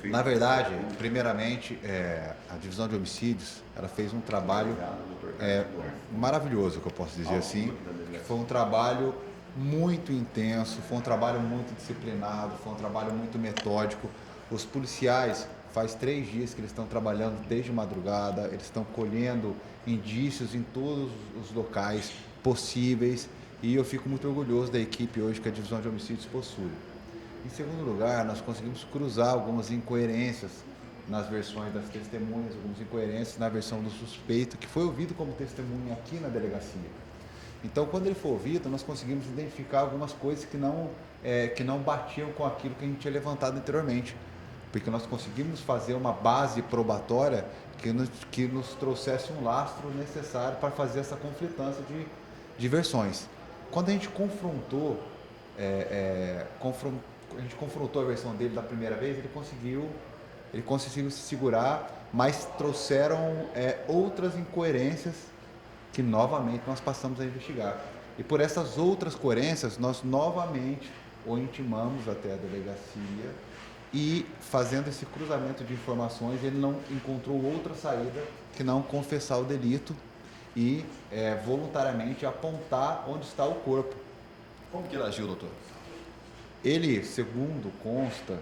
Na verdade, primeiramente, a divisão de homicídios, ela fez um trabalho maravilhoso, que eu posso dizer assim. Foi um trabalho muito intenso, foi um trabalho muito disciplinado, foi um trabalho muito metódico. Os policiais, faz 3 dias que eles estão trabalhando desde madrugada, eles estão colhendo indícios em todos os locais possíveis e eu fico muito orgulhoso da equipe hoje que a divisão de homicídios possui. Em segundo lugar, nós conseguimos cruzar algumas incoerências nas versões das testemunhas, algumas incoerências na versão do suspeito, que foi ouvido como testemunha aqui na delegacia. Então, quando ele foi ouvido, nós conseguimos identificar algumas coisas que não batiam com aquilo que a gente tinha levantado anteriormente, porque nós conseguimos fazer uma base probatória que nos trouxesse um lastro necessário para fazer essa conflitância de versões. Quando a gente confrontou a versão dele da primeira vez, ele conseguiu se segurar, mas trouxeram outras incoerências que novamente nós passamos a investigar. E por essas outras coerências, nós novamente o intimamos até a delegacia e, fazendo esse cruzamento de informações, ele não encontrou outra saída que não confessar o delito e voluntariamente apontar onde está o corpo. Como que ele agiu, doutor? Ele, segundo consta,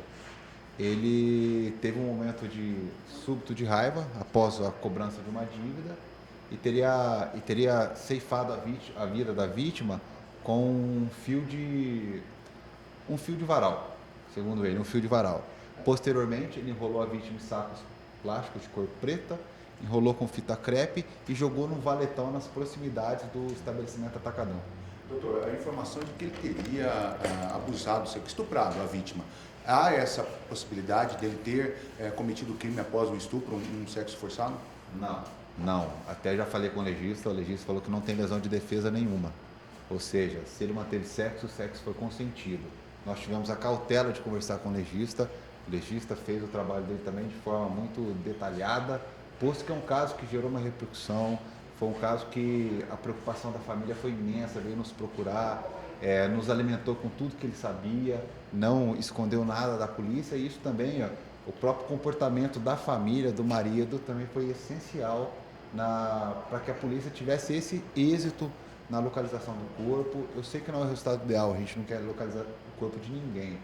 ele teve um momento súbito de raiva após a cobrança de uma dívida e teria ceifado a vida da vítima com um fio de varal, segundo ele, um fio de varal. Posteriormente, ele enrolou a vítima em sacos plásticos de cor preta, enrolou com fita crepe e jogou num valetão nas proximidades do estabelecimento Atacadão. Doutor, a informação de que ele teria abusado, estuprado a vítima, há essa possibilidade dele ter cometido o crime após um estupro, um sexo forçado? Não. Até já falei com o legista falou que não tem lesão de defesa nenhuma. Ou seja, se ele manteve sexo, o sexo foi consentido. Nós tivemos a cautela de conversar com o legista fez o trabalho dele também de forma muito detalhada, posto que é um caso que gerou uma repercussão, foi um caso que a preocupação da família foi imensa, veio nos procurar, nos alimentou com tudo que ele sabia, não escondeu nada da polícia e isso também, o próprio comportamento da família, do marido, também foi essencial para que a polícia tivesse esse êxito na localização do corpo. Eu sei que não é o resultado ideal, a gente não quer localizar o corpo de ninguém,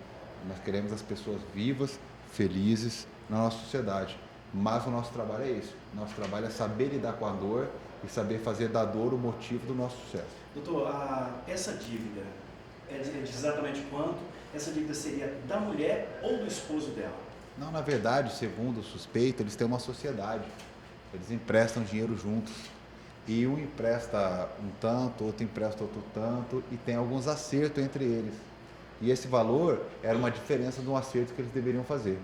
nós queremos as pessoas vivas, felizes na nossa sociedade, mas o nosso trabalho é isso, nosso trabalho é saber lidar com a dor e saber fazer da dor o motivo do nosso sucesso. Doutor, essa dívida é de exatamente quanto? Essa dívida seria da mulher ou do esposo dela? Não, na verdade, segundo o suspeito, eles têm uma sociedade, eles emprestam dinheiro juntos e um empresta um tanto, outro empresta outro tanto e tem alguns acertos entre eles. E esse valor era uma diferença de um acerto que eles deveriam fazer.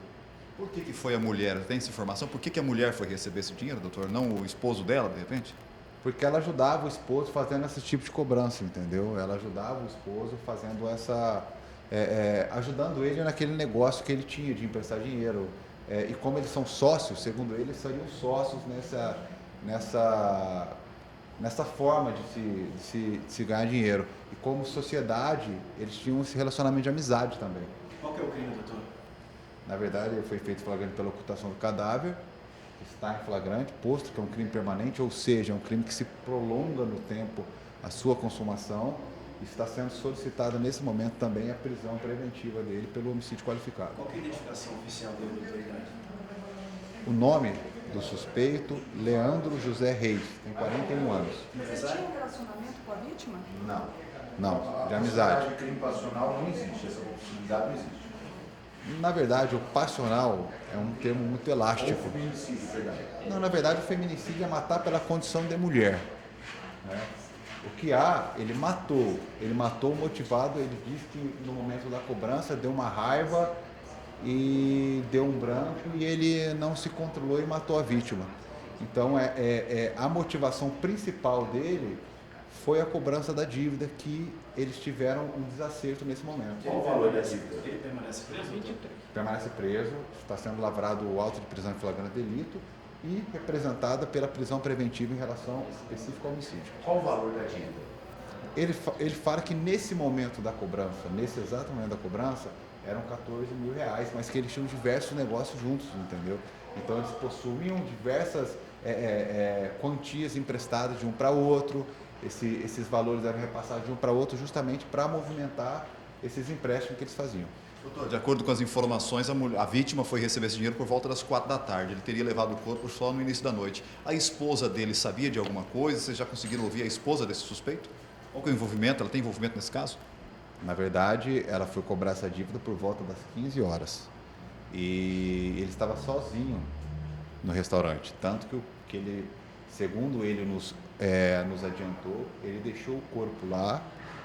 Por que foi a mulher? Tem essa informação? Por que a mulher foi receber esse dinheiro, doutor? Não o esposo dela, de repente? Porque ela ajudava o esposo fazendo esse tipo de cobrança, entendeu? Ela ajudava o esposo fazendo ajudando ele naquele negócio que ele tinha de emprestar dinheiro. E como eles são sócios, segundo ele, seriam sócios nessa forma de se ganhar dinheiro. E como sociedade, eles tinham esse relacionamento de amizade também. Qual que é o crime, doutor? Na verdade, ele foi feito flagrante pela ocultação do cadáver, está em flagrante, posto que é um crime permanente, ou seja, é um crime que se prolonga no tempo a sua consumação, e está sendo solicitada nesse momento também a prisão preventiva dele pelo homicídio qualificado. Qual que é a identificação oficial dele da autoridade? O nome do suspeito, Leandro José Reis, tem 41 anos. Você tinha um relacionamento com a vítima? Não, de amizade. O crime passional não existe, essa possibilidade não existe. Na verdade, o passional é um termo muito elástico. Ou feminicídio, verdade. Não, na verdade, o feminicídio é matar pela condição de mulher, né? O que ele matou motivado, ele disse que no momento da cobrança deu uma raiva e deu um branco e ele não se controlou e matou a vítima. Então, a motivação principal dele foi a cobrança da dívida, que eles tiveram um desacerto nesse momento. Qual o valor da dívida? Ele permanece preso? Permanece preso, está sendo lavrado o auto de prisão em flagrante delito e representada pela prisão preventiva em relação específica ao homicídio. Qual o valor da dívida? Ele fala que nesse momento da cobrança, nesse exato momento da cobrança, eram 14 mil reais, mas que eles tinham diversos negócios juntos, entendeu? Então eles possuíam diversas quantias emprestadas de um para outro, esses valores eram repassados de um para outro justamente para movimentar esses empréstimos que eles faziam. Doutor, de acordo com as informações, a vítima foi receber esse dinheiro por volta das 4 da tarde. Ele teria levado o corpo só no início da noite. A esposa dele sabia de alguma coisa? Vocês já conseguiram ouvir a esposa desse suspeito? Qual que é o envolvimento? Ela tem envolvimento nesse caso? Na verdade, ela foi cobrar essa dívida por volta das 15 horas. E ele estava sozinho no restaurante. Tanto que ele, segundo ele nos adiantou, ele deixou o corpo lá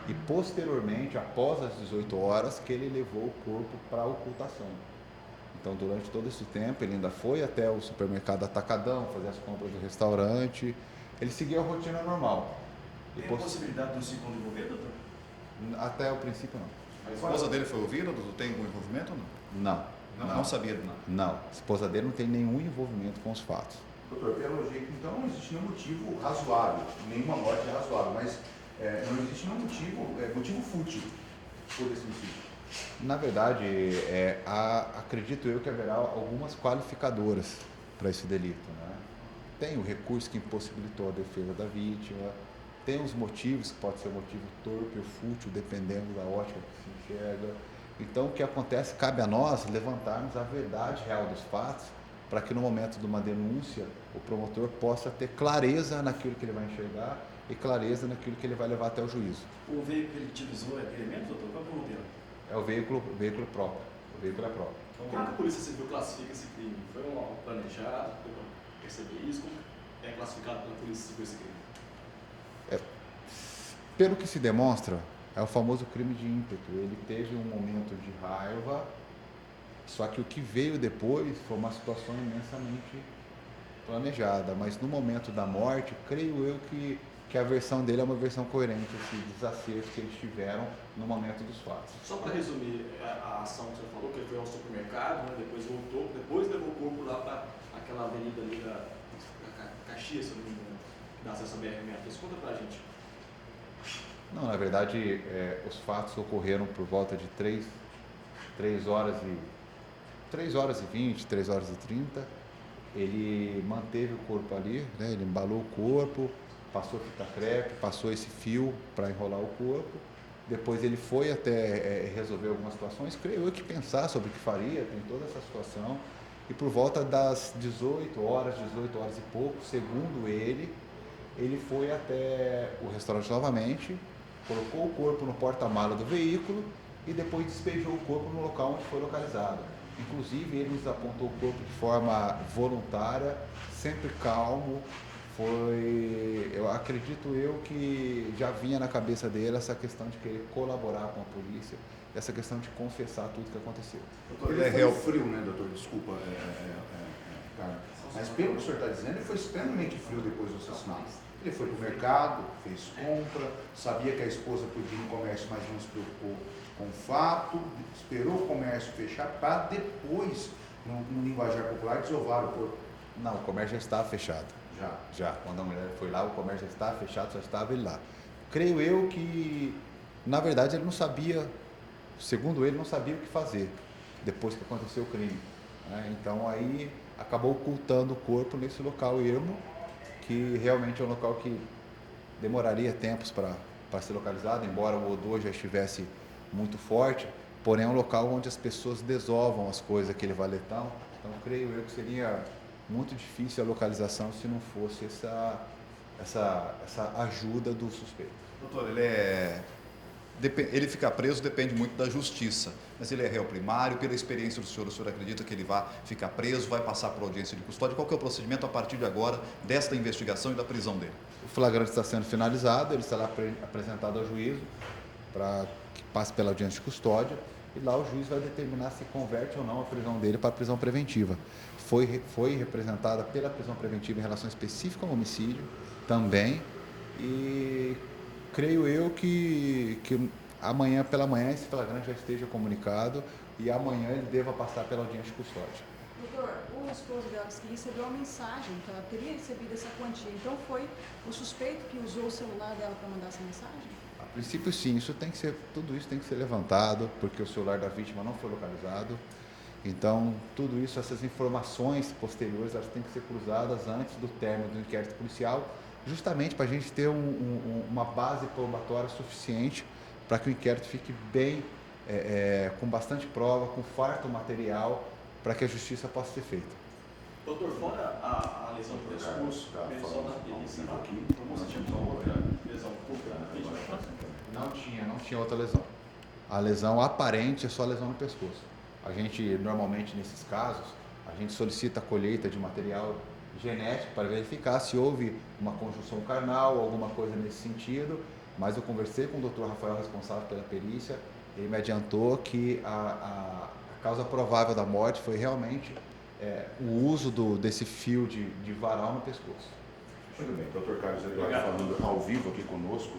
e posteriormente, após as 18 horas, que ele levou o corpo para a ocultação. Então, durante todo esse tempo, ele ainda foi até o supermercado Atacadão, fazer as compras do restaurante. Ele seguia a rotina normal. Tem a possibilidade do segundo envolver, doutor? Até o princípio, não. A esposa dele foi ouvida? Doutor, tem algum envolvimento ou não? Não sabia de nada. Não. A esposa dele não tem nenhum envolvimento com os fatos. Doutor, pelo jeito, então, não existe nenhum motivo razoável, nenhuma morte é razoável, mas não existe nenhum motivo fútil por esse homicídio. Na verdade, acredito eu que haverá algumas qualificadoras para esse delito, né? Tem o recurso que impossibilitou a defesa da vítima, tem os motivos, que pode ser motivo torpe ou fútil, dependendo da ótica que se enxerga. Então, o que acontece, cabe a nós levantarmos a verdade real dos fatos, para que no momento de uma denúncia, o promotor possa ter clareza naquilo que ele vai enxergar e clareza naquilo que ele vai levar até o juízo. O veículo que ele utilizou é aquele mesmo, doutor? Qual é o modelo? É o veículo próprio. O veículo é próprio. Então, como que a Polícia Civil classifica esse crime? Foi algo planejado? Foi para perceber isso? Como é classificado pela Polícia Civil esse crime? Pelo que se demonstra, é o famoso crime de ímpeto. Ele teve um momento de raiva, só que o que veio depois foi uma situação imensamente planejada. Mas no momento da morte, creio eu que a versão dele é uma versão coerente, esse desacerto que eles tiveram no momento dos fatos. Só para resumir, a ação que você falou, que ele foi ao supermercado, né, depois voltou, depois levou o corpo lá para aquela avenida ali da Caxias, se eu não me engano, que dá acesso à BR-63. Conta pra gente. Não, na verdade, os fatos ocorreram por volta de 3 horas e 20, 3 horas e 30. Ele manteve o corpo ali, né? Ele embalou o corpo, passou fita crepe, passou esse fio para enrolar o corpo. Depois ele foi até resolver algumas situações, creio eu que pensar sobre o que faria, tem toda essa situação. E por volta das 18 horas e pouco, segundo ele foi até o restaurante novamente, colocou o corpo no porta-mala do veículo e depois despejou o corpo no local onde foi localizado. Inclusive, ele nos apontou o corpo de forma voluntária, sempre calmo. Eu acredito que já vinha na cabeça dele essa questão de querer colaborar com a polícia, essa questão de confessar tudo que aconteceu. Doutor, ele foi frio, né, doutor? Desculpa, Carlos. Mas pelo que o senhor está dizendo, ele foi extremamente frio depois do assassinato. Ele foi para o mercado, fez compra, sabia que a esposa podia ir no comércio, mas não se preocupou com o fato, esperou o comércio fechar para depois, no linguajar popular, desovar o corpo. Não, o comércio já estava fechado. Já. Quando a mulher foi lá, o comércio já estava fechado, só estava ele lá. Creio eu que, na verdade, ele não sabia, segundo ele, não sabia o que fazer depois que aconteceu o crime, né? Então, aí acabou ocultando o corpo nesse local ermo, que realmente é um local que demoraria tempos para ser localizado, embora o odor já estivesse muito forte, porém é um local onde as pessoas desovam as coisas, aquele valetão. Então, creio eu que seria muito difícil a localização se não fosse essa ajuda do suspeito. Doutor, ele ficar preso depende muito da justiça, mas ele é réu primário. Pela experiência do senhor acredita que ele vai ficar preso, vai passar por audiência de custódia? Qual que é o procedimento a partir de agora desta investigação e da prisão dele? O flagrante está sendo finalizado, ele será apresentado ao juízo para que passe pela audiência de custódia e lá o juiz vai determinar se converte ou não a prisão dele para a prisão preventiva. Foi representada pela prisão preventiva em relação específica ao homicídio também, e creio eu que amanhã pela manhã esse flagrante já esteja comunicado e amanhã ele deva passar pela audiência de custódia. Doutor, o esposo dela disse que recebeu uma mensagem, que ela teria recebido essa quantia. Então foi o suspeito que usou o celular dela para mandar essa mensagem? princípio, sim, tudo isso tem que ser levantado, porque o celular da vítima não foi localizado. Então, tudo isso, essas informações posteriores, elas têm que ser cruzadas antes do término do inquérito policial, justamente para a gente ter uma base probatória suficiente para que o inquérito fique bem, com bastante prova, com farto material, para que a justiça possa ser feita. Doutor, fora a lesão do pescoço, só na perícia, como você tinha outra lesão curta na vítima? Não tinha outra lesão. A lesão aparente é só a lesão no pescoço. A gente, normalmente, nesses casos, a gente solicita a colheita de material genético para verificar se houve uma conjunção carnal, alguma coisa nesse sentido, mas eu conversei com o Dr. Rafael, responsável pela perícia, ele me adiantou que a causa provável da morte foi realmente o uso desse fio de varal no pescoço. Muito bem, Dr. Carlos Eduardo falando ao vivo aqui conosco.